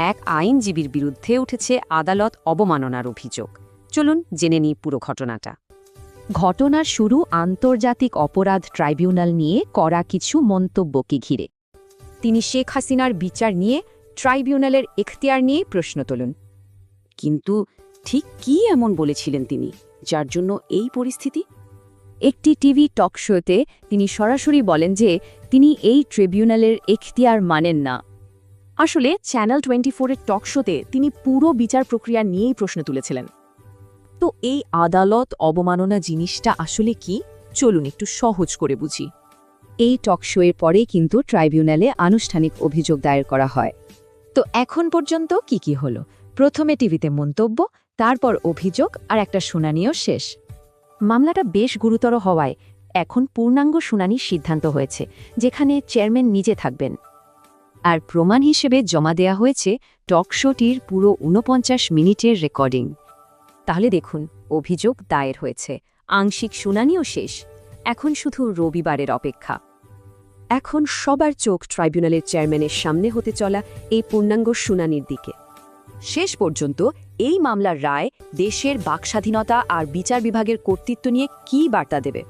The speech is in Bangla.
এক আইনজীবীর বিরুদ্ধে উঠেছে আদালত অবমাননার অভিযোগ। চলুন জেনে নিই পুরো ঘটনাটা। ঘটনার শুরু আন্তর্জাতিক অপরাধ ট্রাইব্যুনাল নিয়ে করা কিছু মন্তব্যকে ঘিরে। তিনি শেখ হাসিনার বিচার নিয়ে ট্রাইব্যুনালের এখতিয়ার নিয়ে প্রশ্ন তোলেন। কিন্তু ঠিক কী এমন বলেছিলেন তিনি, যার জন্য এই পরিস্থিতি? একটি টিভি টক শোতে তিনি সরাসরি বলেন যে তিনি এই ট্রিবিউনালের এখতিয়ার মানেন না। আসলে চ্যানেল 24-এর টক শোতে তিনি পুরো বিচার প্রক্রিয়া নিয়েই প্রশ্ন তুলেছিলেন। তো এই আদালত অবমাননা জিনিসটা আসলে কি, চলুন একটু সহজ করে বুঝি। এই টক শোয়ের পরে কিন্তু ট্রাইব্যুনালে আনুষ্ঠানিক অভিযোগ দায়ের করা হয়। তো এখন পর্যন্ত কি হলো? প্রথমে টিভিতে মন্তব্য, তারপর অভিযোগ, আর একটা শুনানিও শেষ। মামলাটা বেশ গুরুতর হওয়ায় এখন পূর্ণাঙ্গ শুনানির সিদ্ধান্ত হয়েছে, যেখানে চেয়ারম্যান নিজে থাকবেন। আর প্রমাণ হিসেবে জমা দেয়া হয়েছে টক শোটির পুরো ৪৯ মিনিটের রেকর্ডিং। তাহলে দেখুন, অভিযোগ দায়ের হয়েছে, আংশিক শুনানিও শেষ, এখন শুধু রবিবারের অপেক্ষা। এখন সবার চোখ ট্রাইব্যুনালের চেয়ারম্যানের সামনে হতে চলা এই পূর্ণাঙ্গ শুনানির দিকে। শেষ পর্যন্ত এই মামলার রায় দেশের বাকস্বাধীনতা আর বিচার বিভাগের কর্তৃত্ব নিয়ে কী বার্তা দেবে?